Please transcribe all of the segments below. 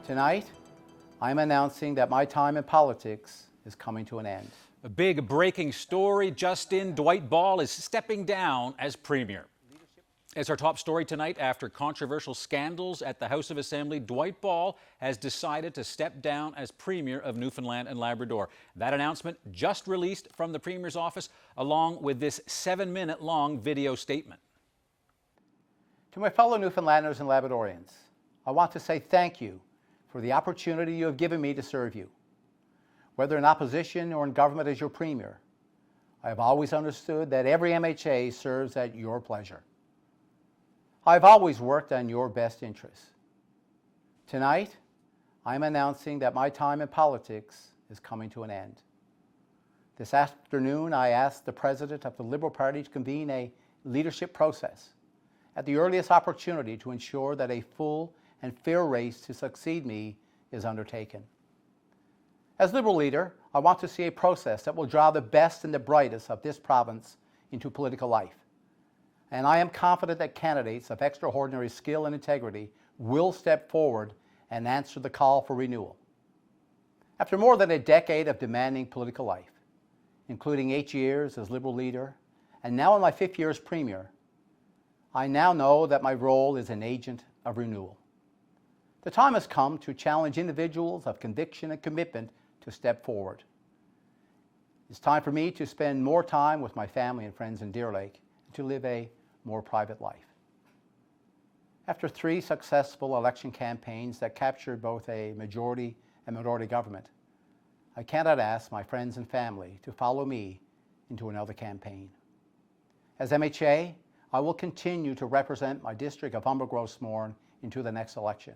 Tonight, I'm announcing that my time in politics is coming to an end. A big breaking story just in. Dwight Ball is stepping down as Premier. It's our top story tonight. After controversial scandals at the House of Assembly, Dwight Ball has decided to step down as Premier of Newfoundland and Labrador. That announcement just released from the Premier's office, along with this 7-minute long video statement. To my fellow Newfoundlanders and Labradorians, I want to say thank you for the opportunity you have given me to serve you. Whether in opposition or in government as your Premier, I have always understood that every MHA serves at your pleasure. I've always worked on your best interests. Tonight, I'm announcing that my time in politics is coming to an end. This afternoon, I asked the President of the Liberal Party to convene a leadership process at the earliest opportunity to ensure that a full and fair race to succeed me is undertaken. As Liberal leader, I want to see a process that will draw the best and the brightest of this province into political life. And I am confident that candidates of extraordinary skill and integrity will step forward and answer the call for renewal. After more than a decade of demanding political life, including 8 years as Liberal leader, and now in my 5th year as Premier, I now know that my role is an agent of renewal. The time has come to challenge individuals of conviction and commitment to step forward. It's time for me to spend more time with my family and friends in Deer Lake and to live a more private life. After 3 successful election campaigns that captured both a majority and minority government, I cannot ask my friends and family to follow me into another campaign. As MHA, I will continue to represent my district of Humber-Gross-Morne into the next election.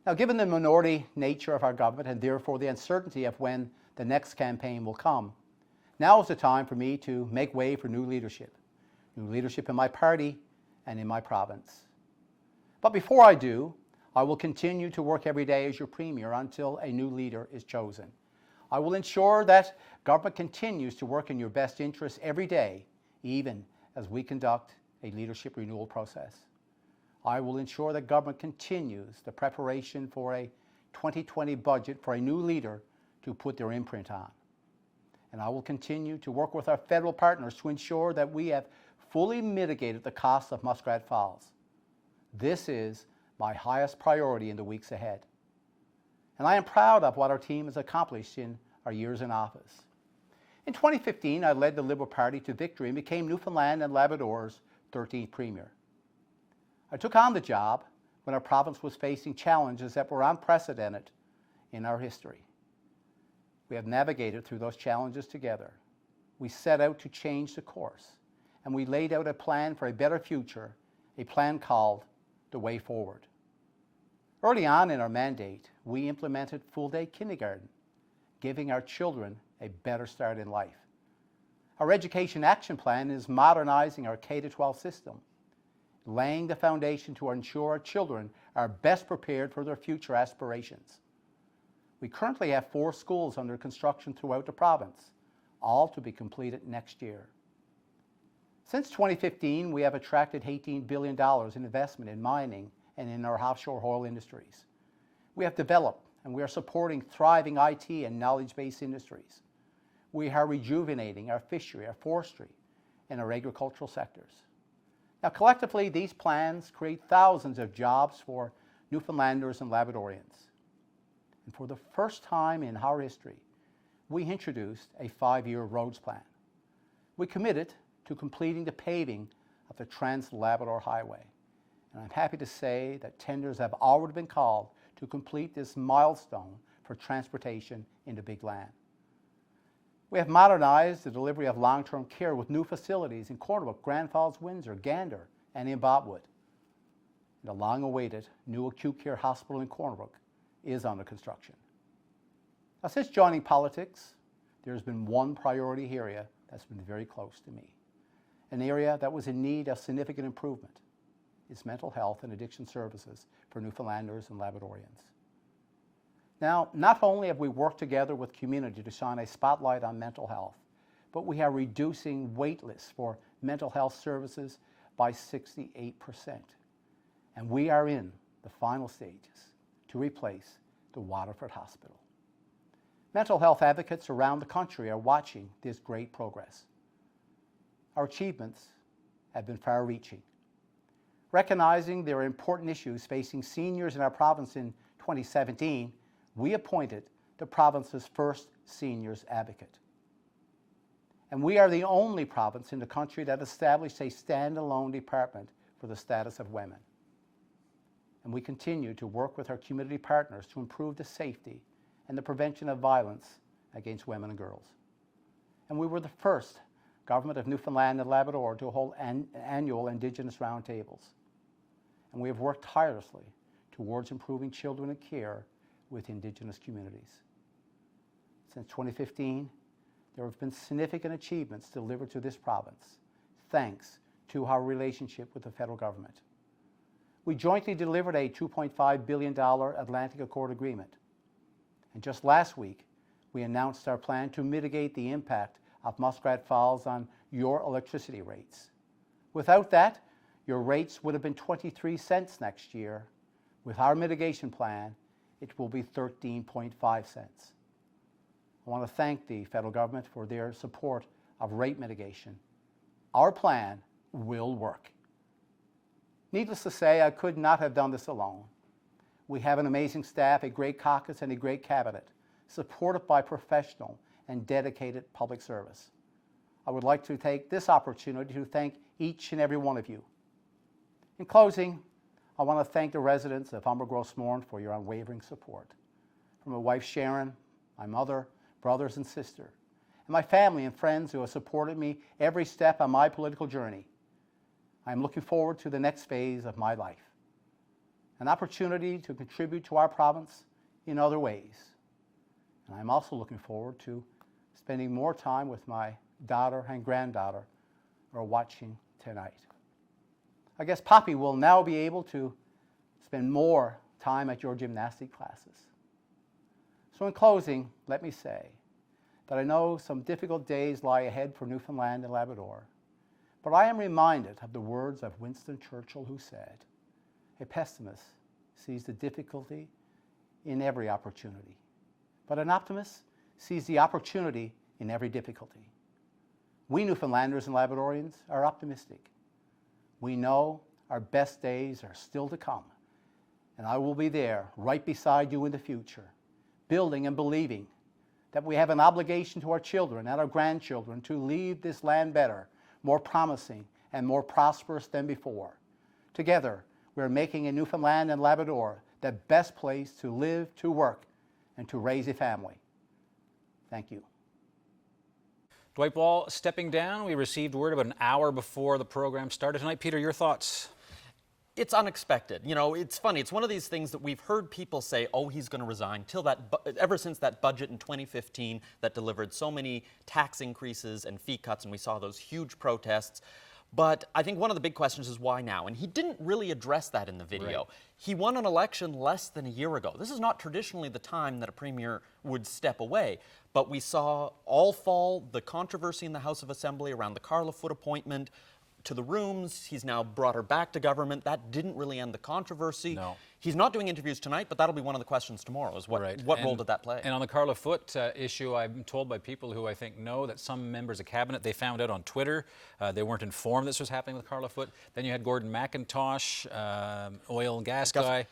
Now, given the minority nature of our government and therefore the uncertainty of when the next campaign will come, now is the time for me to make way for new leadership in my party and in my province. But before I do, I will continue to work every day as your Premier until a new leader is chosen. I will ensure that government continues to work in your best interests every day, even as we conduct a leadership renewal process. I will ensure that government continues the preparation for a 2020 budget for a new leader to put their imprint on. And I will continue to work with our federal partners to ensure that we have fully mitigated the costs of Muskrat Falls. This is my highest priority in the weeks ahead. And I am proud of what our team has accomplished in our years in office. In 2015, I led the Liberal Party to victory and became Newfoundland and Labrador's 13th Premier. I took on the job when our province was facing challenges that were unprecedented in our history. We have navigated through those challenges together. We set out to change the course, and we laid out a plan for a better future, a plan called The Way Forward. Early on in our mandate, we implemented full-day kindergarten, giving our children a better start in life. Our Education Action Plan is modernizing our K-12 system, laying the foundation to ensure our children are best prepared for their future aspirations. We currently have 4 schools under construction throughout the province, all to be completed next year. Since 2015, we have attracted $18 billion in investment in mining and in our offshore oil industries. We have developed and we are supporting thriving IT and knowledge-based industries. We are rejuvenating our fishery, our forestry, and our agricultural sectors. Now, collectively, these plans create thousands of jobs for Newfoundlanders and Labradorians. And for the first time in our history, we introduced a 5-year roads plan. We committed to completing the paving of the Trans-Labrador Highway. And I'm happy to say that tenders have already been called to complete this milestone for transportation in the Big Land. We have modernized the delivery of long-term care with new facilities in Corner Brook, Grand Falls, Windsor, Gander, and in Botwood. The long-awaited new acute care hospital in Corner Brook is under construction. Now, since joining politics, there's been one priority area that's been very close to me, an area that was in need of significant improvement. It's mental health and addiction services for Newfoundlanders and Labradorians. Now, not only have we worked together with community to shine a spotlight on mental health, but we are reducing wait lists for mental health services by 68%. And we are in the final stages to replace the Waterford Hospital. Mental health advocates around the country are watching this great progress. Our achievements have been far-reaching. Recognizing there are important issues facing seniors in our province in 2017, we appointed the province's first seniors advocate. And we are the only province in the country that established a standalone department for the status of women. And we continue to work with our community partners to improve the safety and the prevention of violence against women and girls. And we were the first government of Newfoundland and Labrador to hold annual Indigenous roundtables. And we have worked tirelessly towards improving children and care with Indigenous communities. Since 2015, there have been significant achievements delivered to this province, thanks to our relationship with the federal government. We jointly delivered a $2.5 billion Atlantic Accord agreement. And just last week, we announced our plan to mitigate the impact of Muskrat Falls on your electricity rates. Without that, your rates would have been 23 cents next year. With our mitigation plan, it will be 13.5 cents. I want to thank the federal government for their support of rate mitigation. Our plan will work. Needless to say, I could not have done this alone. We have an amazing staff, a great caucus, and a great cabinet, supported by professional and dedicated public service. I would like to take this opportunity to thank each and every one of you. In closing, I want to thank the residents of Humber Gross Mourne for your unwavering support. From my wife Sharon, my mother, brothers and sister, and my family and friends who have supported me every step on my political journey, I am looking forward to the next phase of my life. An opportunity to contribute to our province in other ways. And I'm also looking forward to spending more time with my daughter and granddaughter who are watching tonight. I guess Poppy will now be able to spend more time at your gymnastic classes. So in closing, let me say that I know some difficult days lie ahead for Newfoundland and Labrador, but I am reminded of the words of Winston Churchill, who said, "A pessimist sees the difficulty in every opportunity, but an optimist sees the opportunity in every difficulty." We Newfoundlanders and Labradorians are optimistic. We know our best days are still to come, and I will be there right beside you in the future, building and believing that we have an obligation to our children and our grandchildren to leave this land better, more promising, and more prosperous than before. Together, we're making in Newfoundland and Labrador the best place to live, to work, and to raise a family. Thank you. Dwight Ball stepping down. We received word about an hour before the program started tonight. Peter, your thoughts? It's unexpected. You know, it's funny. It's one of these things that we've heard people say, oh, he's going to resign, ever since that budget in 2015 that delivered so many tax increases and fee cuts, and we saw those huge protests. But I think one of the big questions is why now? And he didn't really address that in the video. Right. He won an election less than a year ago. This is not traditionally the time that a premier would step away. But we saw all fall the controversy in the House of Assembly around the Carla Foote appointment to the rooms. He's now brought her back to government. That didn't really end the controversy. No. He's not doing interviews tonight, but that'll be one of the questions tomorrow, is what role did that play? And on the Carla Foote issue, I'm told by people who I think know that some members of cabinet, they found out on Twitter. They weren't informed this was happening with Carla Foote. Then you had Gordon McIntosh, oil and gas guy.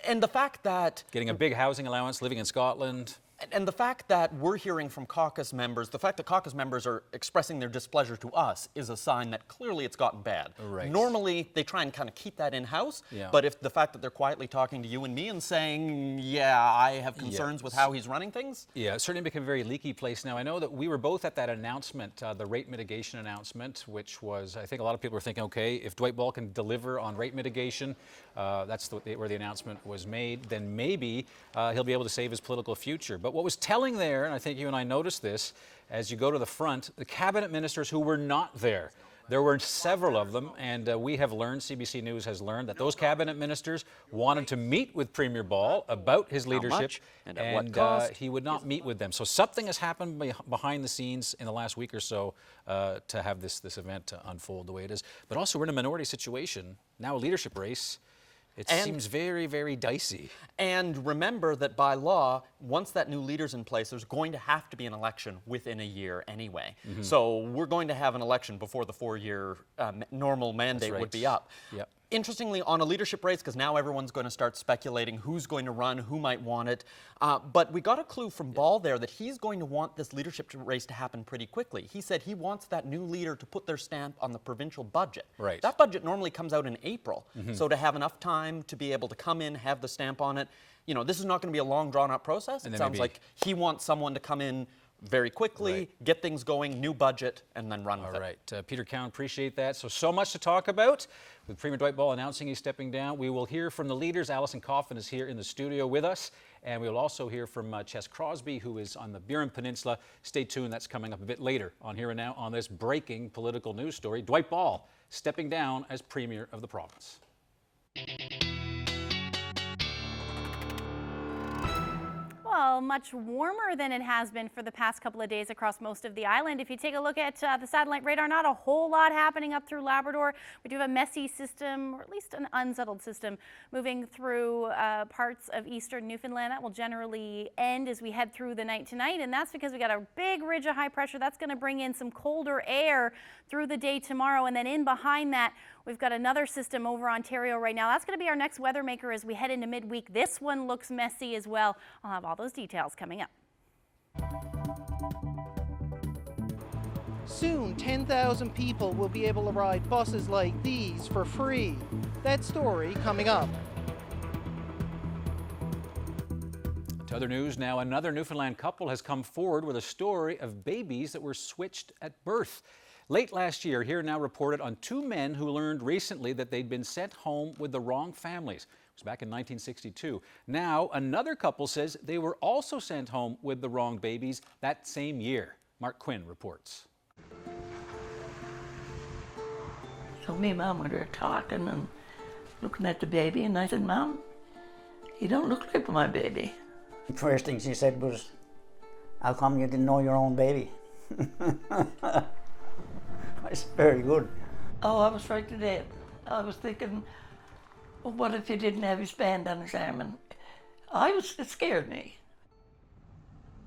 And the fact that... getting a big housing allowance, living in Scotland. And the fact that we're hearing from caucus members, the fact that caucus members are expressing their displeasure to us is a sign that clearly it's gotten bad. Right. Normally, they try and kind of keep that in-house, but if the fact that they're quietly talking to you and me and saying, yeah, I have concerns with how he's running things. Yeah, it's certainly become a very leaky place now. I know that we were both at that announcement, the rate mitigation announcement, which was, I think a lot of people were thinking, okay, if Dwight Ball can deliver on rate mitigation, that's where the announcement was made, then maybe he'll be able to save his political future. But what was telling there, and I think you and I noticed this, as you go to the front, the cabinet ministers who were not there. There were several of them, and we have learned, CBC News has learned, that those cabinet ministers wanted to meet with Premier Ball about his leadership, and at what cost? He would not meet with them. So something has happened behind the scenes in the last week or so to have this event unfold the way it is. But also, we're in a minority situation, now a leadership race. It seems very, very dicey. And remember that by law, once that new leader's in place, there's going to have to be an election within a year anyway. So we're going to have an election before the 4-year normal mandate would be up. Yep. Interestingly, on a leadership race, because now everyone's going to start speculating who's going to run, who might want it. But we got a clue from Ball there that he's going to want this leadership race to happen pretty quickly. He said he wants that new leader to put their stamp on the provincial budget. Right. That budget normally comes out in April. So to have enough time to be able to come in, have the stamp on it, you know, this is not going to be a long, drawn-out process. It sounds like he wants someone to come in very quickly, get things going, new budget, and then run with it. All right. Peter Cowan, appreciate that. So much to talk about. With Premier Dwight Ball announcing he's stepping down, we will hear from the leaders. Alison Coffin is here in the studio with us. And we will also hear from Chess Crosby, who is on the Burin Peninsula. Stay tuned. That's coming up a bit later on Here and Now on this breaking political news story. Dwight Ball stepping down as Premier of the province. Well, much warmer than it has been for the past couple of days across most of the island. If you take a look at the satellite radar, not a whole lot happening up through Labrador. We do have a messy system, or at least an unsettled system, moving through parts of eastern Newfoundland. That will generally end as we head through the night tonight, and that's because we got a big ridge of high pressure. That's going to bring in some colder air through the day tomorrow, and then in behind that, we've got another system over Ontario right now. That's going to be our next weather maker as we head into midweek. This one looks messy as well. I'll have all those details coming up. Soon, 10,000 people will be able to ride buses like these for free. That story coming up. To other news now, another Newfoundland couple has come forward with a story of babies that were switched at birth. Late last year, Here Now reported on 2 men who learned recently that they'd been sent home with the wrong families. It was back in 1962. Now, another couple says they were also sent home with the wrong babies that same year. Mark Quinn reports. So me and Mum were there talking and looking at the baby, and I said, Mum, you don't look like my baby. The first thing she said was, how come you didn't know your own baby? It's very good. Oh, I was frightened to death. I was thinking, well, what if he didn't have his band on his arm? And it scared me.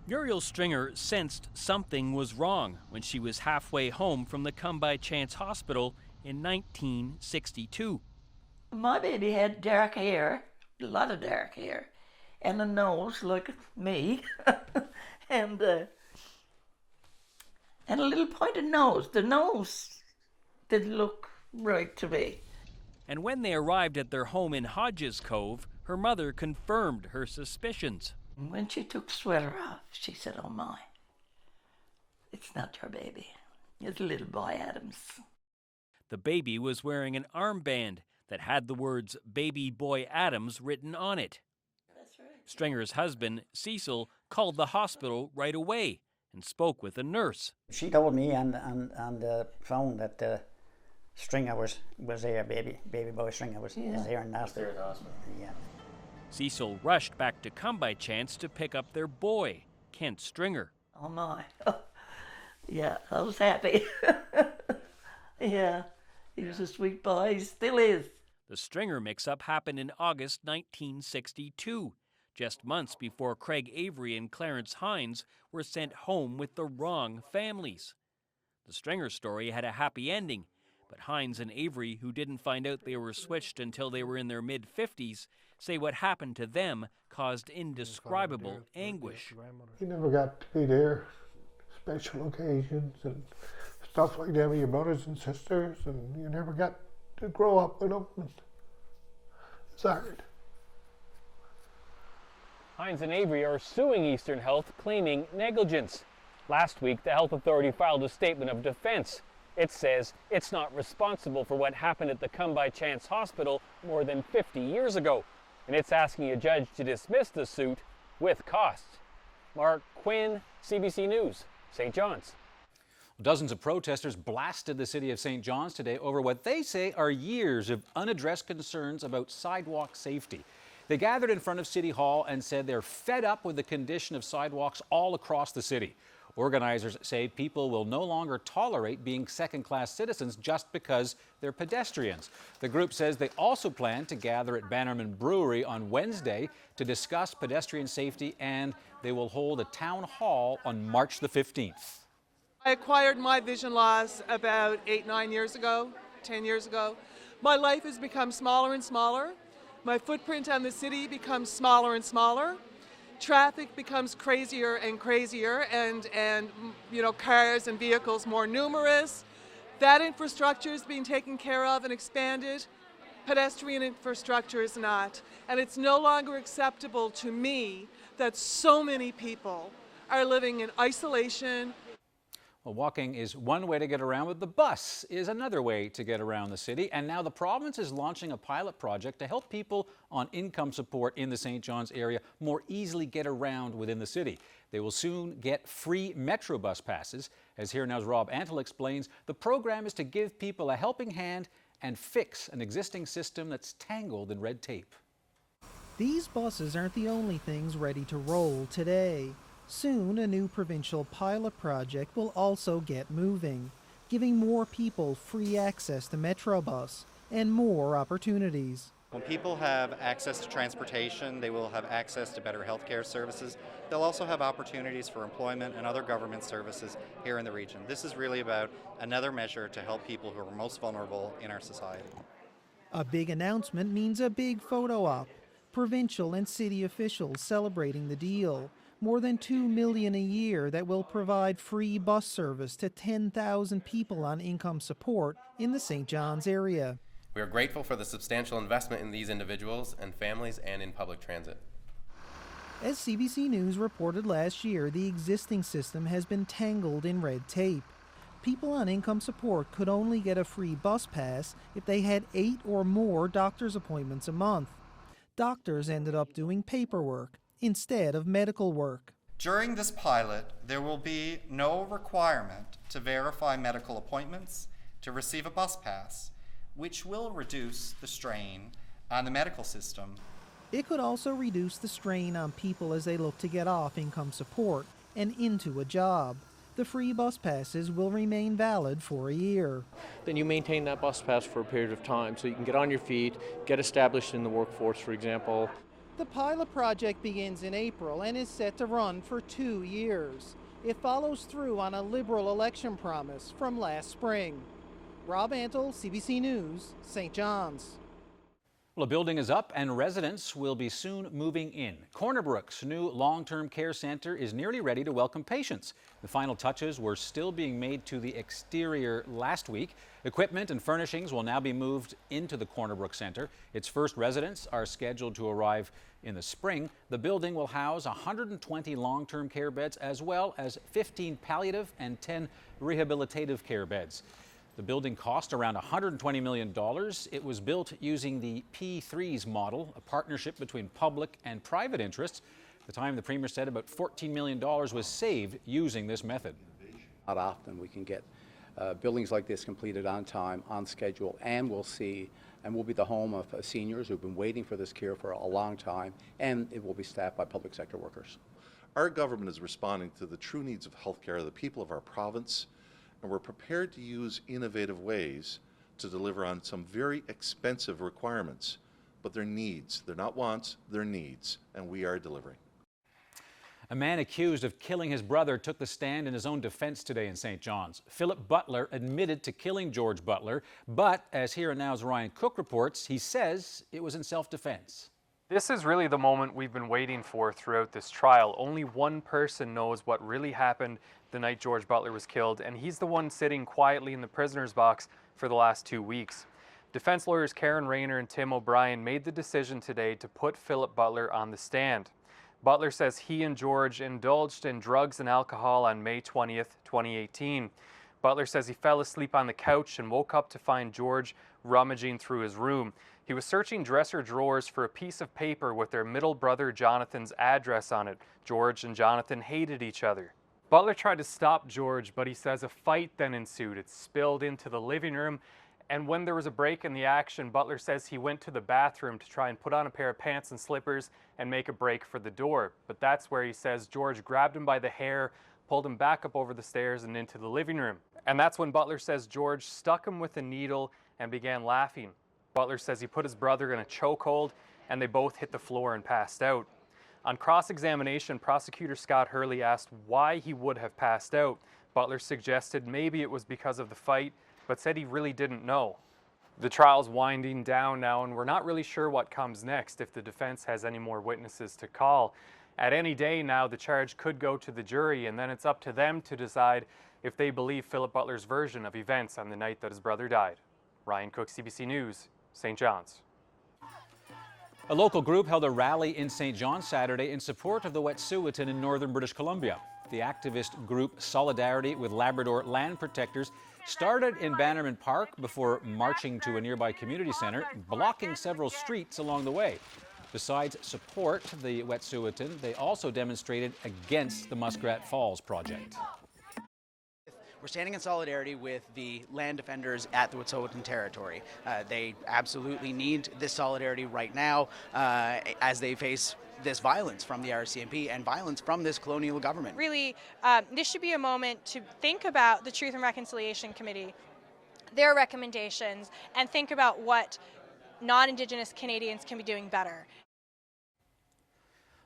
Muriel Stringer sensed something was wrong when she was halfway home from the Come By Chance Hospital in 1962. My baby had dark hair, a lot of dark hair, and a nose like me, and a little pointed nose. The nose didn't look right to me. And when they arrived at their home in Hodges Cove, her mother confirmed her suspicions. When she took the sweater off, she said, oh my, it's not your baby. It's little boy Adams. The baby was wearing an armband that had the words Baby Boy Adams written on it. That's right. Stringer's husband, Cecil, called the hospital right away and spoke with a nurse. She told me on the phone that Stringer was there, baby boy Stringer was there in the hospital. Yeah. Cecil rushed back to Come By Chance to pick up their boy, Kent Stringer. Oh my. Yeah, I was happy. Yeah, he was a sweet boy, he still is. The Stringer mix-up happened in August 1962, just months before Craig Avery and Clarence Hines were sent home with the wrong families. The Stringer story had a happy ending, but Hines and Avery, who didn't find out they were switched until they were in their mid-50s, say what happened to them caused indescribable anguish. You never got to be there, special occasions and stuff like that with your brothers and sisters, and you never got to grow up with them. It's hard. Hines and Avery are suing Eastern Health, claiming negligence. Last week, the health authority filed a statement of defense. It says it's not responsible for what happened at the Come By Chance Hospital more than 50 years ago, and it's asking a judge to dismiss the suit with costs. Mark Quinn, CBC News, St. John's. Dozens of protesters blasted the city of St. John's today over what they say are years of unaddressed concerns about sidewalk safety. They gathered in front of City Hall and said they're fed up with the condition of sidewalks all across the city. Organizers say people will no longer tolerate being second-class citizens just because they're pedestrians. The group says they also plan to gather at Bannerman Brewery on Wednesday to discuss pedestrian safety, and they will hold a town hall on March the 15th. I acquired my vision loss about 8-9 years ago, 10 years ago. My life has become smaller and smaller. My footprint on the city becomes smaller and smaller. Traffic becomes crazier and crazier, and you know, cars and vehicles more numerous. That infrastructure is being taken care of and expanded. Pedestrian infrastructure is not. And it's no longer acceptable to me that so many people are living in isolation. Well, walking is one way to get around, but the bus is another way to get around the city. And now the province is launching a pilot project to help people on income support in the St. John's area more easily get around within the city. They will soon get free Metro bus passes. As Here Now's Rob Antle explains, the program is to give people a helping hand and fix an existing system that's tangled in red tape. These buses aren't the only things ready to roll today. Soon, a new provincial pilot project will also get moving, giving more people free access to Metrobus and more opportunities. When people have access to transportation, they will have access to better healthcare services. They'll also have opportunities for employment and other government services here in the region. This is really about another measure to help people who are most vulnerable in our society. A big announcement means a big photo op. Provincial and city officials celebrating the deal. More than $2 million a year that will provide free bus service to 10,000 people on income support in the St. John's area. We are grateful for the substantial investment in these individuals and families and in public transit. As CBC News reported last year, the existing system has been tangled in red tape. People on income support could only get a free bus pass if they had 8 or more doctor's appointments a month. Doctors ended up doing paperwork instead of medical work. During this pilot, there will be no requirement to verify medical appointments to receive a bus pass, which will reduce the strain on the medical system. It could also reduce the strain on people as they look to get off income support and into a job. The free bus passes will remain valid for a year. Then you maintain that bus pass for a period of time so you can get on your feet, get established in the workforce, for example. The pilot project begins in April and is set to run for 2 years. It follows through on a Liberal election promise from last spring. Rob Antle, CBC News, St. John's. Well, a building is up and residents will be soon moving in. Corner Brook's new long-term care centre is nearly ready to welcome patients. The final touches were still being made to the exterior last week. Equipment and furnishings will now be moved into the Corner Brook Centre. Its first residents are scheduled to arrive in the spring. The building will house 120 long-term care beds as well as 15 palliative and 10 rehabilitative care beds. The building cost around $120 million. It was built using the P3s model, a partnership between public and private interests. At the time, the Premier said about $14 million was saved using this method. Not often we can get buildings like this completed on time, on schedule, and we'll be the home of seniors who've been waiting for this care for a long time, and it will be staffed by public sector workers. Our government is responding to the true needs of healthcare of the people of our province, and we're prepared to use innovative ways to deliver on some very expensive requirements, but they're needs. They're not wants, they're needs, and we are delivering. A man accused of killing his brother took the stand in his own defense today in St. John's. Philip Butler admitted to killing George Butler, but as Here and Now's Ryan Cook reports, he says it was in self-defense. This is really the moment we've been waiting for throughout this trial. Only one person knows what really happened the night George Butler was killed, and he's the one sitting quietly in the prisoner's box for the last 2 weeks. Defense lawyers Karen Rayner and Tim O'Brien made the decision today to put Philip Butler on the stand. Butler says he and George indulged in drugs and alcohol on May 20th, 2018. Butler says he fell asleep on the couch and woke up to find George rummaging through his room. He was searching dresser drawers for a piece of paper with their middle brother Jonathan's address on it. George and Jonathan hated each other. Butler tried to stop George, but he says a fight then ensued. It spilled into the living room, and when there was a break in the action, Butler says he went to the bathroom to try and put on a pair of pants and slippers and make a break for the door. But that's where he says George grabbed him by the hair, pulled him back up over the stairs and into the living room. And that's when Butler says George stuck him with a needle and began laughing. Butler says he put his brother in a chokehold and they both hit the floor and passed out. On cross-examination, prosecutor Scott Hurley asked why he would have passed out. Butler suggested maybe it was because of the fight, but said he really didn't know. The trial's winding down now, and we're not really sure what comes next if the defense has any more witnesses to call. At any day now, the charge could go to the jury, and then it's up to them to decide if they believe Philip Butler's version of events on the night that his brother died. Ryan Cook, CBC News, St. John's. A local group held a rally in St. John Saturday in support of the Wet'suwet'en in northern British Columbia. The activist group Solidarity with Labrador Land Protectors started in Bannerman Park before marching to a nearby community center, blocking several streets along the way. Besides support the Wet'suwet'en, they also demonstrated against the Muskrat Falls project. We're standing in solidarity with the land defenders at the Wet'suwet'en territory. They absolutely need this solidarity right now as they face this violence from the RCMP and violence from this colonial government. Really, this should be a moment to think about the Truth and Reconciliation Committee, their recommendations, and think about what non-Indigenous Canadians can be doing better.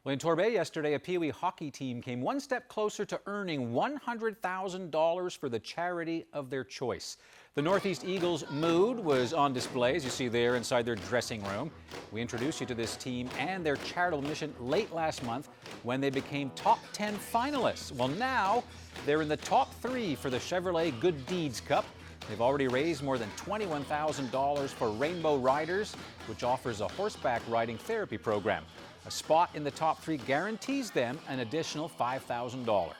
Well, in Torbay yesterday, a Pee Wee hockey team came one step closer to earning $100,000 for the charity of their choice. The Northeast Eagles' mood was on display, as you see there inside their dressing room. We introduced you to this team and their charitable mission late last month when they became top 10 finalists. Well, now they're in the top 3 for the Chevrolet Good Deeds Cup. They've already raised more than $21,000 for Rainbow Riders, which offers a horseback riding therapy program. A spot in the top 3 guarantees them an additional $5,000.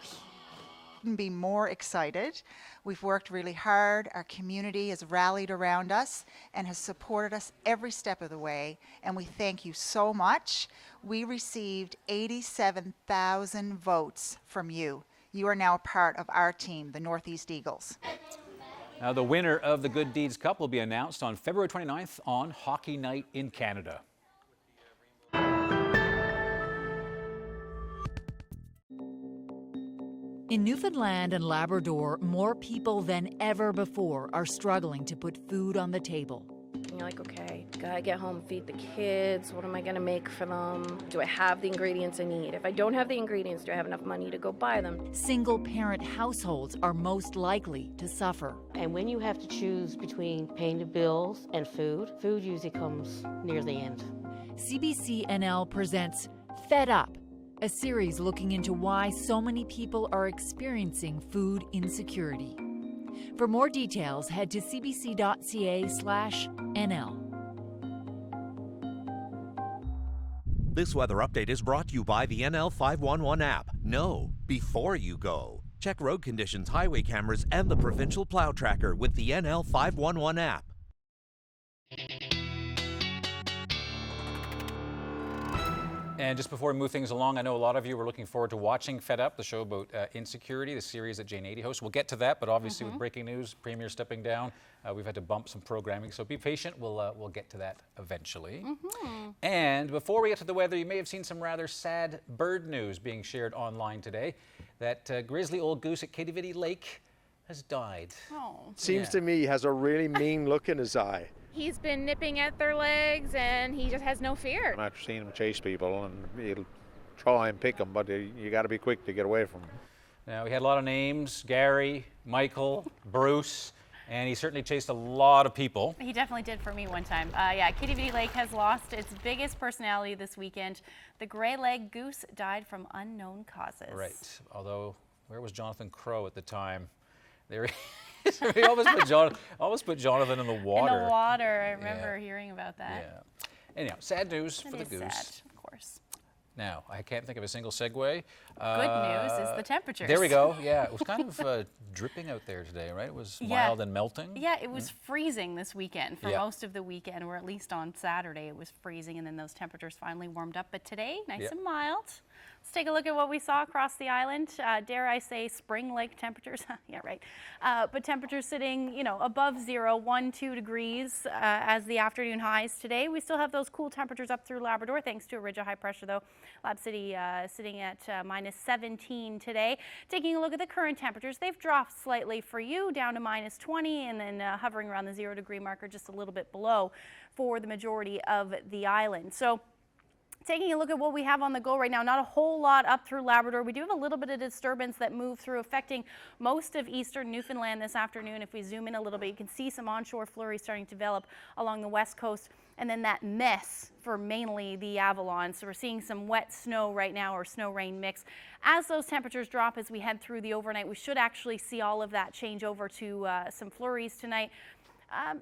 Couldn't be more excited. We've worked really hard. Our community has rallied around us and has supported us every step of the way, and we thank you so much. We received 87,000 votes from you. You are now part of our team, the Northeast Eagles. Now, the winner of the Good Deeds Cup will be announced on February 29th on Hockey Night in Canada. In Newfoundland and Labrador, more people than ever before are struggling to put food on the table. You're like, okay, gotta get home, feed the kids. What am I gonna make for them? Do I have the ingredients I need? If I don't have the ingredients, do I have enough money to go buy them? Single-parent households are most likely to suffer. And when you have to choose between paying the bills and food, food usually comes near the end. CBC NL presents Fed Up, a series looking into why so many people are experiencing food insecurity. For more details, head to cbc.ca/NL. This weather update is brought to you by the NL 511 app. Know before you go. Check road conditions, highway cameras, and the provincial plow tracker with the NL 511 app. And just before we move things along, I know a lot of you were looking forward to watching Fed Up, the show about insecurity, the series that Jane Adey hosts. We'll get to that, but obviously with breaking news, Premier stepping down, we've had to bump some programming. So be patient. We'll get to that eventually. And before we get to the weather, you may have seen some rather sad bird news being shared online today. That grizzly old goose at Kativiti Lake has died. Seems to me he has a really mean look in his eye. He's been nipping at their legs and he just has no fear. After seeing him chase people, and he'll try and pick them, but you got to be quick to get away from him. Now, we had a lot of names: Gary, Michael, Bruce, and he certainly chased a lot of people. He definitely did for me one time. Yeah, Kativiti Lake has lost its biggest personality this weekend. The gray-legged goose died from unknown causes. Right, although where was Jonathan Crow at the time? There he almost put Jonathan in the water. In the water, I remember hearing about that. Yeah. Anyhow, sad news for the goose. Sad, of course. Now, I can't think of a single segue. Good news is the temperatures. There we go. Yeah, it was kind of dripping out there today, right? It was mild and melting. Yeah, it was freezing this weekend for most of the weekend, or at least on Saturday it was freezing, and then those temperatures finally warmed up. But today, nice and mild. Let's take a look at what we saw across the island. Dare I say spring-like temperatures? Yeah, right. But temperatures sitting, above 0, 1, 2 degrees as the afternoon highs today. We still have those cool temperatures up through Labrador, thanks to a ridge of high pressure, though. Lab City sitting at minus 17 today. Taking a look at the current temperatures, they've dropped slightly for you, down to minus 20, and then hovering around the 0-degree marker, just a little bit below for the majority of the island. So, taking a look at what we have on the go right now, not a whole lot up through Labrador. We do have a little bit of disturbance that moved through, affecting most of eastern Newfoundland this afternoon. If we zoom in a little bit, you can see some onshore flurries starting to develop along the west coast, and then that mess for mainly the Avalon. So we're seeing some wet snow right now, or snow-rain mix. As those temperatures drop as we head through the overnight, we should actually see all of that change over to some flurries tonight.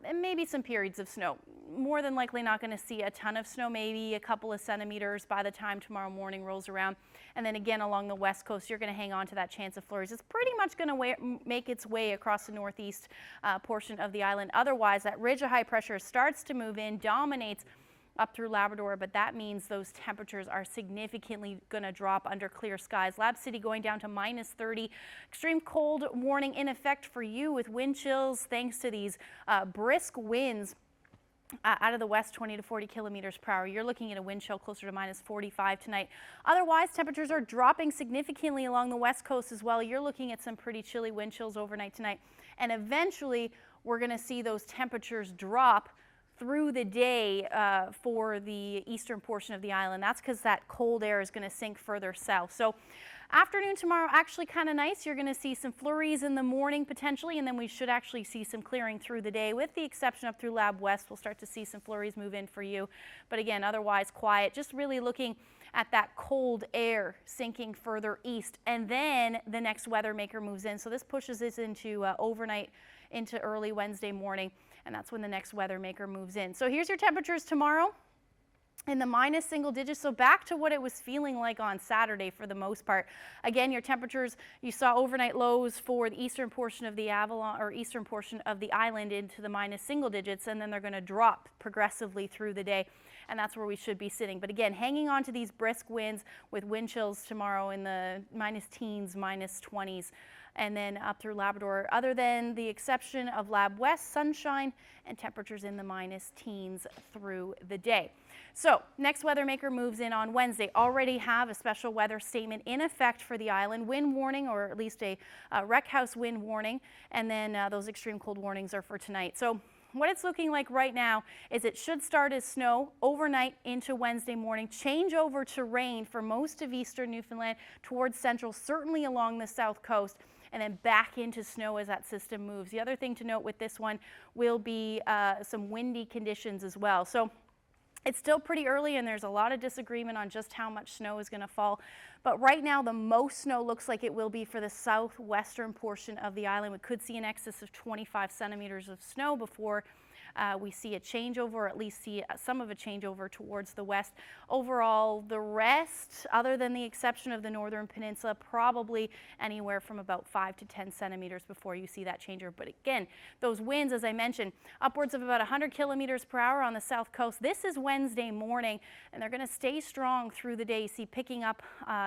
And maybe some periods of snow. More than likely not going to see a ton of snow, maybe a couple of centimeters by the time tomorrow morning rolls around. And then again along the west coast, you're going to hang on to that chance of flurries. It's pretty much going to make its way across the northeast portion of the island. Otherwise, that ridge of high pressure starts to move in, dominates up through Labrador, but that means those temperatures are significantly going to drop under clear skies. Lab City going down to minus 30. Extreme cold warning in effect for you with wind chills thanks to these brisk winds out of the west, 20 to 40 kilometers per hour. You're looking at a wind chill closer to minus 45 tonight. Otherwise, temperatures are dropping significantly along the west coast as well. You're looking at some pretty chilly wind chills overnight tonight. And eventually, we're going to see those temperatures drop through the day for the eastern portion of the island. That's because that cold air is going to sink further south. So afternoon tomorrow, actually kind of nice. You're going to see some flurries in the morning potentially, and then we should actually see some clearing through the day. With the exception up through Lab West, we'll start to see some flurries move in for you. But again, otherwise quiet. Just really looking at that cold air sinking further east. And then the next weather maker moves in. So this pushes us into overnight into early Wednesday morning. And that's when the next weather maker moves in. So here's your temperatures tomorrow in the minus single digits. So back to what it was feeling like on Saturday for the most part. Again, your temperatures, you saw overnight lows for the eastern portion of the Avalon, or eastern portion of the island, into the minus single digits, and then they're going to drop progressively through the day. And that's where we should be sitting. But again, hanging on to these brisk winds with wind chills tomorrow in the minus teens, minus 20s. And then up through Labrador, other than the exception of Lab West, sunshine and temperatures in the minus teens through the day. So next weather maker moves in on Wednesday. Already have a special weather statement in effect for the island. Wind warning, or at least a wreck house wind warning. And then those extreme cold warnings are for tonight. So what it's looking like right now is it should start as snow overnight into Wednesday morning, change over to rain for most of eastern Newfoundland towards central, certainly along the south coast, and then back into snow as that system moves. The other thing to note with this one will be some windy conditions as well. So it's still pretty early, and there's a lot of disagreement on just how much snow is going to fall. But right now, the most snow looks like it will be for the southwestern portion of the island. We could see an excess of 25 centimeters of snow before we see a changeover, or at least see some of a changeover towards the west. Overall, the rest, other than the exception of the northern peninsula, probably anywhere from about 5 to 10 centimeters before you see that changeover. But again, those winds, as I mentioned, upwards of about 100 kilometers per hour on the south coast. This is Wednesday morning, and they're going to stay strong through the day. You see picking up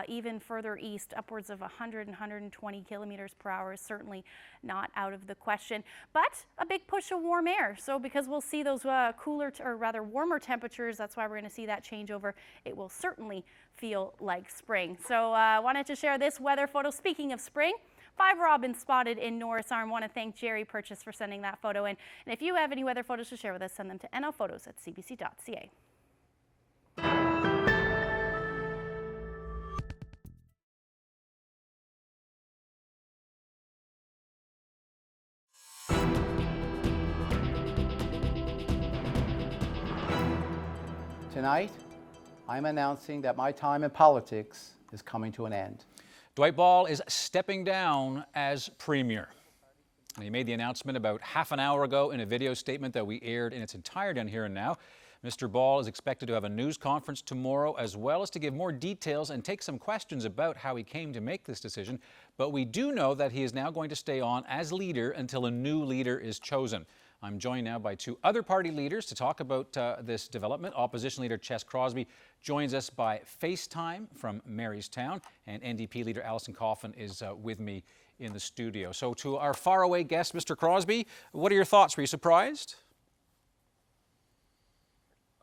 even further east, upwards of 100 and 120 kilometers per hour is certainly not out of the question. But a big push of warm air. So because we'll see those cooler, or rather warmer temperatures, that's why we're going to see that changeover. It will certainly feel like spring. So I wanted to share this weather photo. Speaking of spring, 5 robins spotted in Norris Arm. Want to thank Jerry Purchase for sending that photo in. And if you have any weather photos to share with us, send them to nlphotos@cbc.ca. Tonight, I'm announcing that my time in politics is coming to an end. Dwight Ball is stepping down as Premier. And he made the announcement about half an hour ago in a video statement that we aired in its entirety on Here and Now. Mr. Ball is expected to have a news conference tomorrow, as well as to give more details and take some questions about how he came to make this decision. But we do know that he is now going to stay on as leader until a new leader is chosen. I'm joined now by two other party leaders to talk about this development. Opposition Leader Ches Crosby joins us by FaceTime from Marystown, and NDP Leader Alison Coffin is with me in the studio. So to our faraway guest, Mr. Crosby, what are your thoughts? Were you surprised?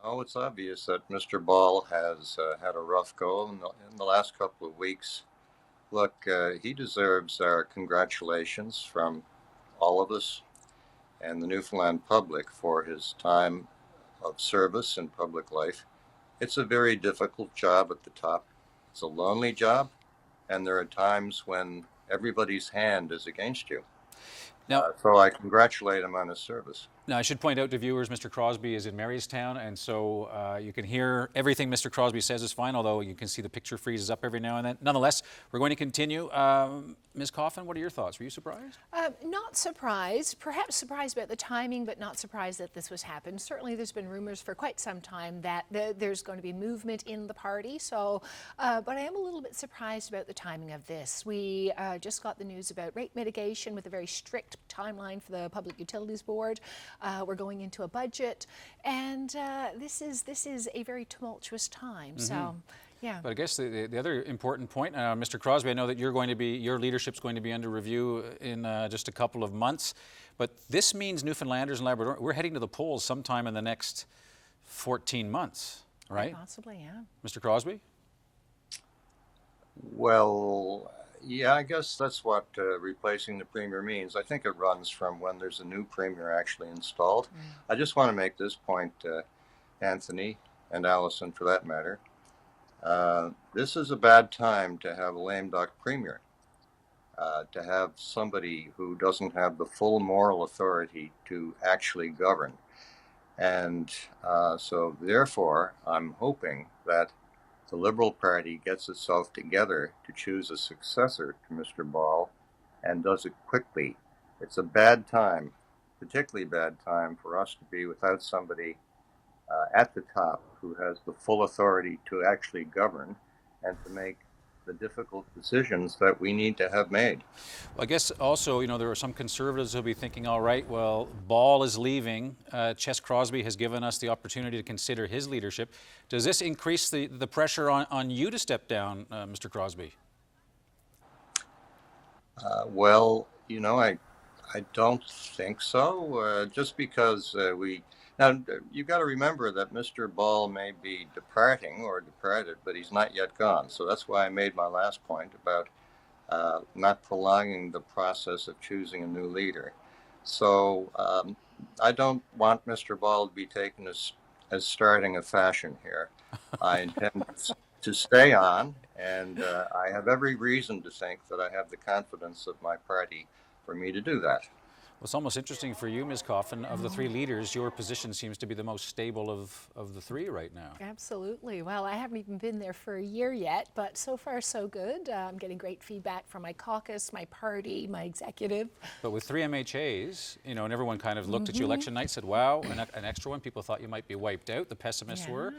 Oh, it's obvious that Mr. Ball has had a rough go in the last couple of weeks. Look, he deserves our congratulations from all of us and the Newfoundland public for his time of service in public life. It's a very difficult job at the top. It's a lonely job, and there are times when everybody's hand is against you. Now, so I congratulate him on his service. Now, I should point out to viewers, Mr. Crosby is in Marystown, and so you can hear everything Mr. Crosby says is fine, although you can see the picture freezes up every now and then. Nonetheless, we're going to continue. Ms. Coffin, what are your thoughts? Were you surprised? Not surprised. Perhaps surprised about the timing, but not surprised that this was happened. Certainly, there's been rumors for quite some time that there's going to be movement in the party. So, but I am a little bit surprised about the timing of this. We just got the news about rate mitigation with a very strict timeline for the Public Utilities Board. We're going into a budget, and this is a very tumultuous time. Mm-hmm. So, yeah. But I guess the other important point, Mr. Crosby, I know that your leadership's going to be under review in just a couple of months, but this means Newfoundlanders and Labrador, we're heading to the polls sometime in the next 14 months, right? Possibly, yeah. Mr. Crosby? Well, yeah, I guess that's what replacing the Premier means. I think it runs from when there's a new Premier actually installed. I just want to make this point, Anthony, and Alison for that matter. This is a bad time to have a lame duck Premier, to have somebody who doesn't have the full moral authority to actually govern. And so therefore, I'm hoping that the Liberal Party gets itself together to choose a successor to Mr. Ball and does it quickly. It's a bad time, particularly bad time for us to be without somebody at the top who has the full authority to actually govern and to make the difficult decisions that we need to have made. Well, I guess also, there are some Conservatives who'll be thinking, all right, well, Ball is leaving. Ches Crosby has given us the opportunity to consider his leadership. Does this increase the pressure on you to step down, Mr. Crosby? Well, I don't think so. Just because Now, you've got to remember that Mr. Ball may be departing or departed, but he's not yet gone. So that's why I made my last point about not prolonging the process of choosing a new leader. So I don't want Mr. Ball to be taken as starting a fashion here. I intend to stay on, and I have every reason to think that I have the confidence of my party for me to do that. Well, it's almost interesting for you, Ms. Coffin. Of the three leaders, your position seems to be the most stable of the three right now. Absolutely. Well, I haven't even been there for a year yet, but so far so good. I'm getting great feedback from my caucus, my party, my executive. But with three MHAs, and everyone kind of looked at you election night, said, wow, an extra one. People thought you might be wiped out. The pessimists were.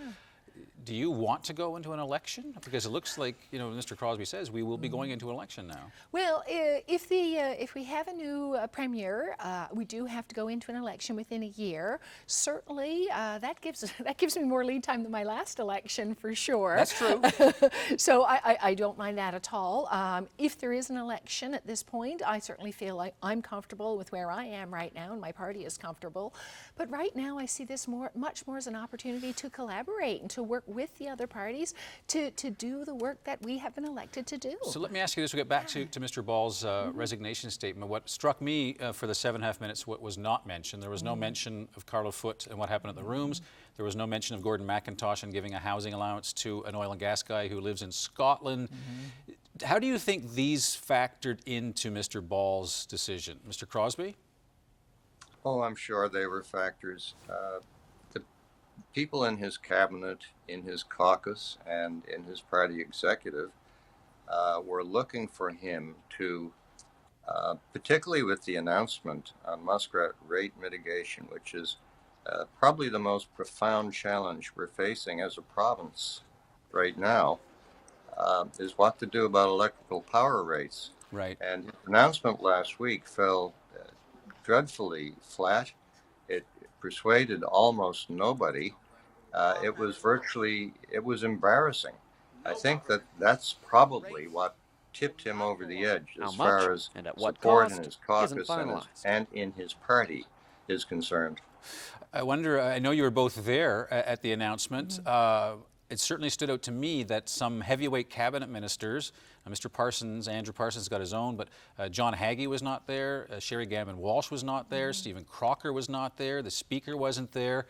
Do you want to go into an election? Because it looks like, Mr. Crosby says, we will be going into an election now. Well, if we have a new Premier, we do have to go into an election within a year. Certainly, that gives me more lead time than my last election, for sure. That's true. So I don't mind that at all. If there is an election at this point, I certainly feel like I'm comfortable with where I am right now, and my party is comfortable. But right now, I see this much more as an opportunity to collaborate and to work with the other parties to do the work that we have been elected to do. So let me ask you this. We'll get back to Mr. Ball's resignation statement. What struck me for the 7.5 minutes, what was not mentioned, there was no mention of Carla Foote and what happened at the rooms. There was no mention of Gordon McIntosh and giving a housing allowance to an oil and gas guy who lives in Scotland. How do you think these factored into Mr. Ball's decision? Mr. Crosby? Oh, I'm sure they were factors. The people in his cabinet, in his caucus, and in his party executive were looking for him to, particularly with the announcement on muskrat rate mitigation, which is probably the most profound challenge we're facing as a province right now, is what to do about electrical power rates. Right. And his announcement last week fell dreadfully flat persuaded almost nobody. It was embarrassing. I think that's probably what tipped him over the edge as far as support in his caucus and in his party is concerned. I wonder, I know you were both there at the announcement. It certainly stood out to me that some heavyweight cabinet ministers, Mr. Parsons, Andrew Parsons got his own, but John Haggie was not there, Sherry Gavin-Walsh was not there, Stephen Crocker was not there, the Speaker wasn't there.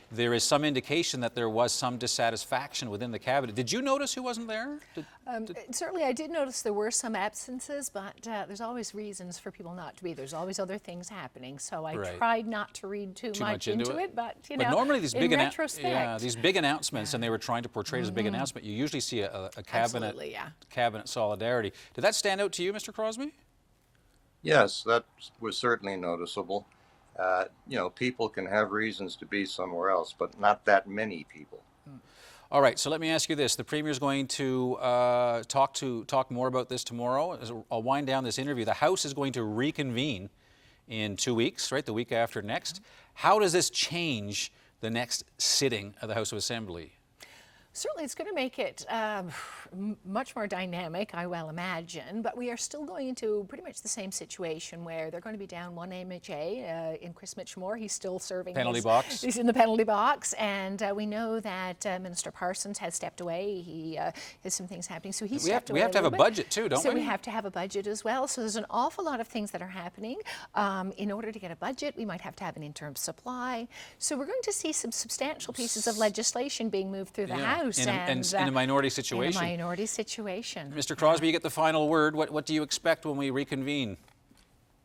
There is some indication that there was some dissatisfaction within the cabinet. Did you notice who wasn't there? Certainly I did notice there were some absences, but there's always reasons for people not to be. There's always other things happening, so I tried not to read too much into it, but you know, normally these big retrospect. these big announcements, and they were trying to portray it as a big announcement, you usually see a cabinet solidarity. Did that stand out to you, Mr. Crosby? Yes, that was certainly noticeable. You know, people can have reasons to be somewhere else, but not that many people. All right, so let me ask you this. The Premier is going to talk more about this tomorrow. I'll wind down this interview. The House is going to reconvene in 2 weeks, right, the week after next. How does this change the next sitting of the House of Assembly? Certainly it's going to make it much more dynamic, I well imagine, but we are still going into pretty much the same situation where they're going to be down one MHA in Chris Mitchell-Moore. He's still serving penalty box. He's in the penalty box, and we know that Minister Parsons has stepped away. He has some things happening, so he's stepped away. We have to have a budget too, don't we? So we have to have a budget as well. So there's an awful lot of things that are happening. In order to get a budget, we might have to have an interim supply. So we're going to see some substantial pieces of legislation being moved through the House. In a minority situation. In a minority situation. Mr. Crosby, you get the final word. What do you expect when we reconvene?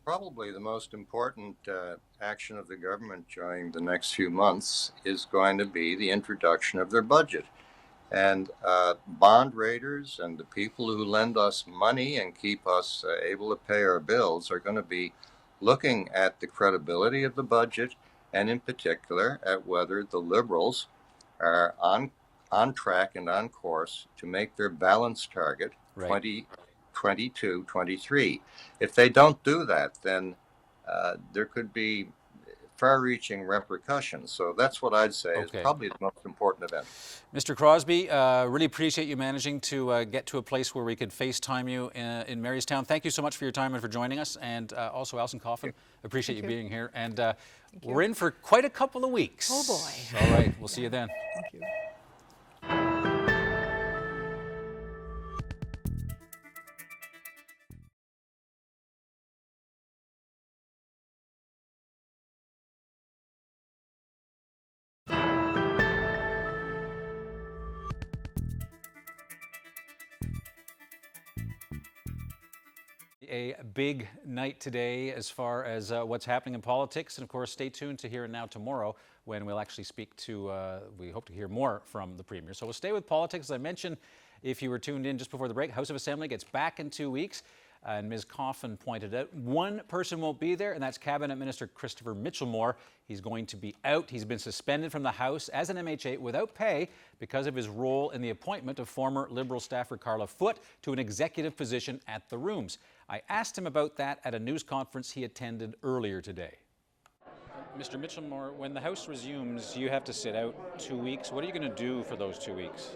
Probably the most important action of the government during the next few months is going to be the introduction of their budget. And bond raiders and the people who lend us money and keep us able to pay our bills are going to be looking at the credibility of the budget, and in particular at whether the Liberals are on track and on course to make their balance target 2022-23. If they don't do that, then there could be far-reaching repercussions. So that's what I'd say is probably the most important event. Mr. Crosby, really appreciate you managing to get to a place where we could FaceTime you in Marystown. Thank you so much for your time and for joining us. And also, Alison Coffin, appreciate you being here. And we're in for quite a couple of weeks. Oh, boy. All right, we'll see you then. Thank you. A big night today as far as what's happening in politics, and of course stay tuned to Here and Now tomorrow when we'll actually speak to, we hope to hear more from the Premier. So we'll stay with politics. As I mentioned, if you were tuned in just before the break, House of Assembly gets back in 2 weeks, and Ms. Coffin pointed out one person won't be there, and that's Cabinet Minister Christopher Mitchell-Moore. He's going to be out. He's been suspended from the House as an MHA without pay because of his role in the appointment of former Liberal staffer Carla Foote to an executive position at the Rooms. I asked him about that at a news conference he attended earlier today. Mr. Mitchell-Moore, when the House resumes, you have to sit out 2 weeks. What are you going to do for those 2 weeks?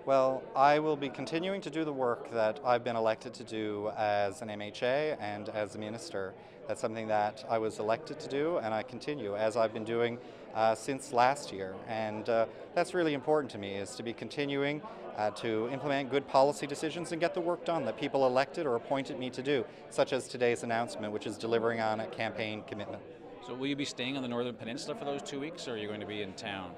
Well, I will be continuing to do the work that I've been elected to do as an MHA and as a minister. That's something that I was elected to do, and I continue, as I've been doing since last year. And that's really important to me, is to be continuing to implement good policy decisions and get the work done that people elected or appointed me to do, such as today's announcement, which is delivering on a campaign commitment. So will you be staying on the Northern Peninsula for those 2 weeks, or are you going to be in town?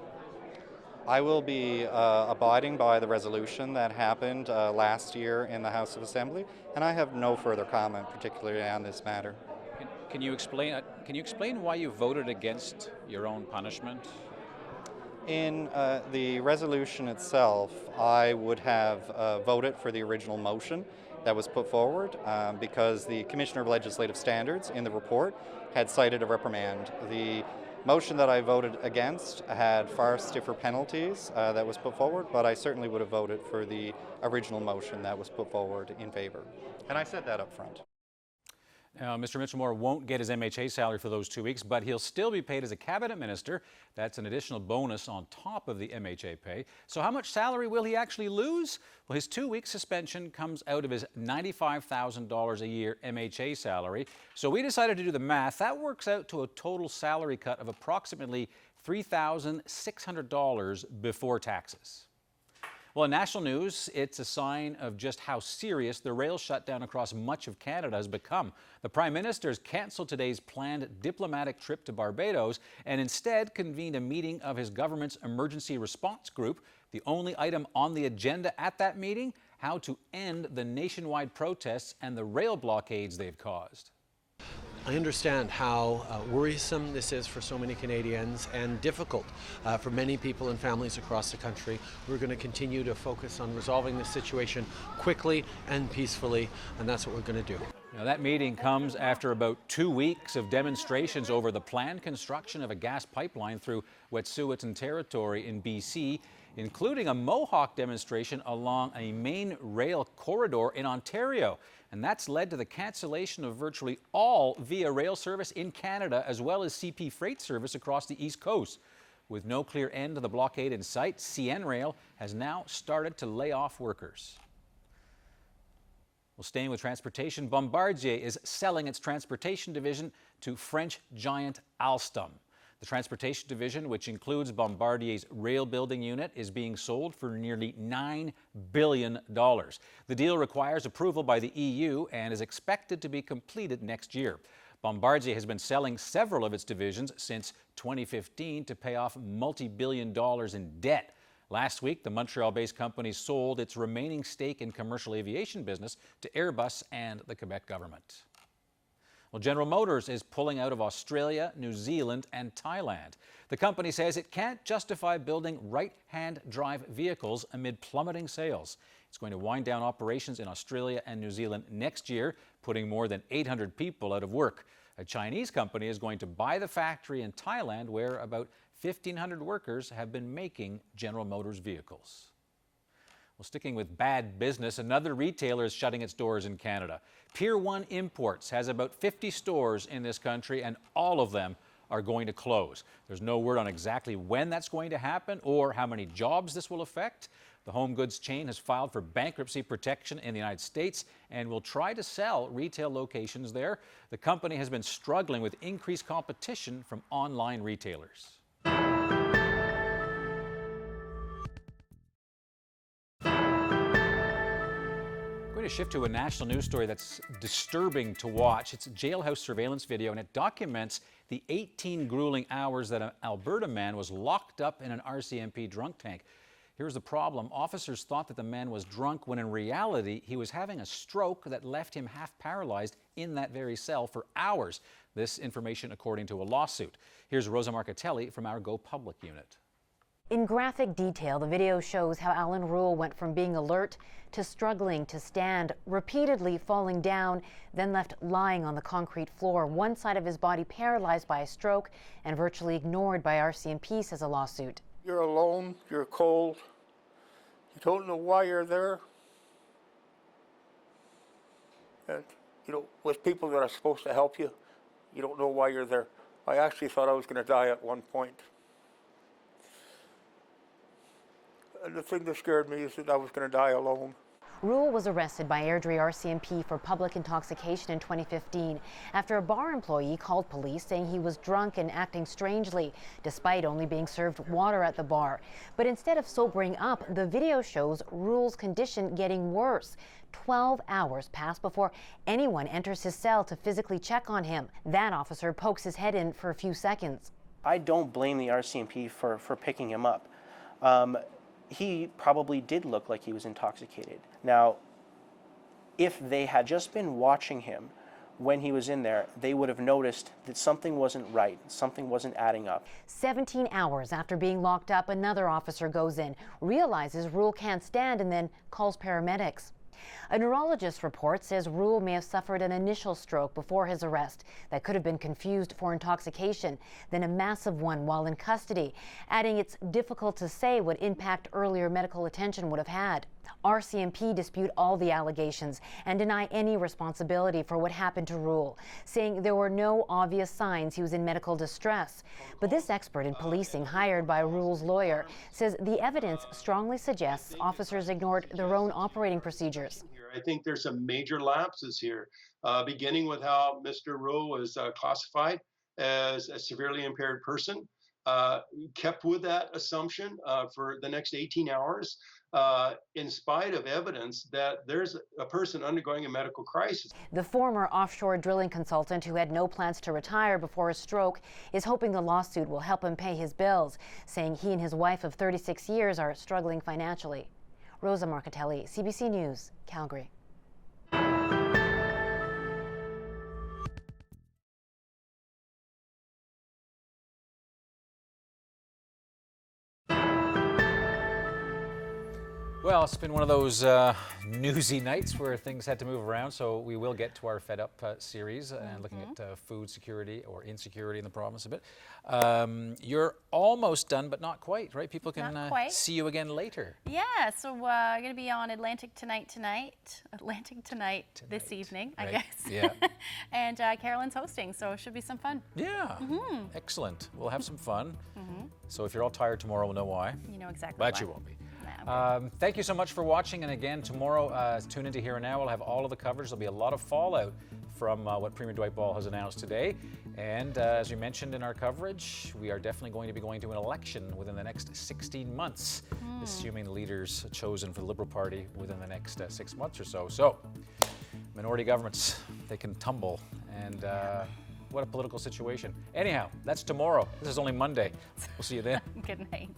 I will be abiding by the resolution that happened last year in the House of Assembly, and I have no further comment particularly on this matter. Can you explain why you voted against your own punishment? In the resolution itself, I would have voted for the original motion that was put forward because the Commissioner of Legislative Standards in the report had cited a reprimand. The motion that I voted against had far stiffer penalties that was put forward, but I certainly would have voted for the original motion that was put forward in favor. And I said that up front. Now, Mr. Mitchellmore won't get his MHA salary for those 2 weeks, but he'll still be paid as a cabinet minister. That's an additional bonus on top of the MHA pay. So how much salary will he actually lose? Well, his 2-week suspension comes out of his $95,000 a year MHA salary. So we decided to do the math. That works out to a total salary cut of approximately $3,600 before taxes. Well, in national news, it's a sign of just how serious the rail shutdown across much of Canada has become. The Prime Minister has cancelled today's planned diplomatic trip to Barbados and instead convened a meeting of his government's emergency response group. The only item on the agenda at that meeting, how to end the nationwide protests and the rail blockades they've caused. I understand how worrisome this is for so many Canadians and difficult for many people and families across the country. We're going to continue to focus on resolving this situation quickly and peacefully, and that's what we're going to do. Now, that meeting comes after about 2 weeks of demonstrations over the planned construction of a gas pipeline through Wet'suwet'en Territory in BC, including a Mohawk demonstration along a main rail corridor in Ontario. And that's led to the cancellation of virtually all Via Rail service in Canada, as well as CP freight service across the East Coast. With no clear end to the blockade in sight, CN Rail has now started to lay off workers. Well, staying with transportation, Bombardier is selling its transportation division to French giant Alstom. The transportation division, which includes Bombardier's rail building unit, is being sold for nearly $9 billion. The deal requires approval by the EU and is expected to be completed next year. Bombardier has been selling several of its divisions since 2015 to pay off multi-billion dollars in debt. Last week, the Montreal-based company sold its remaining stake in commercial aviation business to Airbus and the Quebec government. Well, General Motors is pulling out of Australia, New Zealand, and Thailand. The company says it can't justify building right-hand drive vehicles amid plummeting sales. It's going to wind down operations in Australia and New Zealand next year, putting more than 800 people out of work. A Chinese company is going to buy the factory in Thailand, where about 1,500 workers have been making General Motors vehicles. Well, sticking with bad business, another retailer is shutting its doors in Canada. Pier 1 Imports has about 50 stores in this country, and all of them are going to close. There's no word on exactly when that's going to happen or how many jobs this will affect. The home goods chain has filed for bankruptcy protection in the United States and will try to sell retail locations there. The company has been struggling with increased competition from online retailers. To shift to a national news story that's disturbing to watch. It's a jailhouse surveillance video, and it documents the 18 grueling hours that an Alberta man was locked up in an RCMP drunk tank. Here's the problem. Officers thought that the man was drunk when in reality he was having a stroke that left him half paralyzed in that very cell for hours. This information according to a lawsuit. Here's Rosa Marcatelli from our Go Public unit. In graphic detail, the video shows how Alan Rule went from being alert to struggling to stand, repeatedly falling down, then left lying on the concrete floor, one side of his body paralyzed by a stroke and virtually ignored by RCMP, says a lawsuit. You're alone, you're cold, you don't know why you're there. And, with people that are supposed to help you, you don't know why you're there. I actually thought I was going to die at one point. And the thing that scared me is that I was going to die alone. Rule was arrested by Airdrie RCMP for public intoxication in 2015 after a bar employee called police saying he was drunk and acting strangely, despite only being served water at the bar. But instead of sobering up, the video shows Rule's condition getting worse. 12 hours pass before anyone enters his cell to physically check on him. That officer pokes his head in for a few seconds. I don't blame the RCMP for picking him up. He probably did look like he was intoxicated. Now, if they had just been watching him when he was in there, they would have noticed that something wasn't right, something wasn't adding up. 17 hours after being locked up, another officer goes in, realizes Rule can't stand, and then calls paramedics. A neurologist report says Rule may have suffered an initial stroke before his arrest that could have been confused for intoxication, then a massive one while in custody, adding it's difficult to say what impact earlier medical attention would have had. RCMP dispute all the allegations and deny any responsibility for what happened to Rule, saying there were no obvious signs he was in medical distress. But this expert in policing, hired by Rule's lawyer, says the evidence strongly suggests officers ignored their own operating procedures. I think there's some major lapses here, beginning with how Mr. Rule was classified as a severely impaired person. Kept with that assumption for the next 18 hours, in spite of evidence that there's a person undergoing a medical crisis. The former offshore drilling consultant, who had no plans to retire before his stroke, is hoping the lawsuit will help him pay his bills, saying he and his wife of 36 years are struggling financially. Rosa Marcatelli, CBC News, Calgary. Well, it's been one of those newsy nights where things had to move around, so we will get to our Fed Up series and looking at food security or insecurity in the province a bit. You're almost done, but not quite, right? People can see you again later. Yeah, so I'm going to be on Atlantic Tonight this evening, I guess. Yeah. And Carolyn's hosting, so it should be some fun. Yeah, excellent. We'll have some fun. So if you're all tired tomorrow, we'll know why. You know exactly But why. you won't be. Thank you so much for watching, and again, tomorrow, tune into Here and Now. We'll have all of the coverage. There'll be a lot of fallout from what Premier Dwight Ball has announced today. And as we mentioned in our coverage, we are definitely going to be going to an election within the next 16 months, assuming the leaders chosen for the Liberal Party within the next 6 months or so. So, minority governments, they can tumble, and what a political situation. Anyhow, that's tomorrow. This is only Monday. We'll see you then. Good night.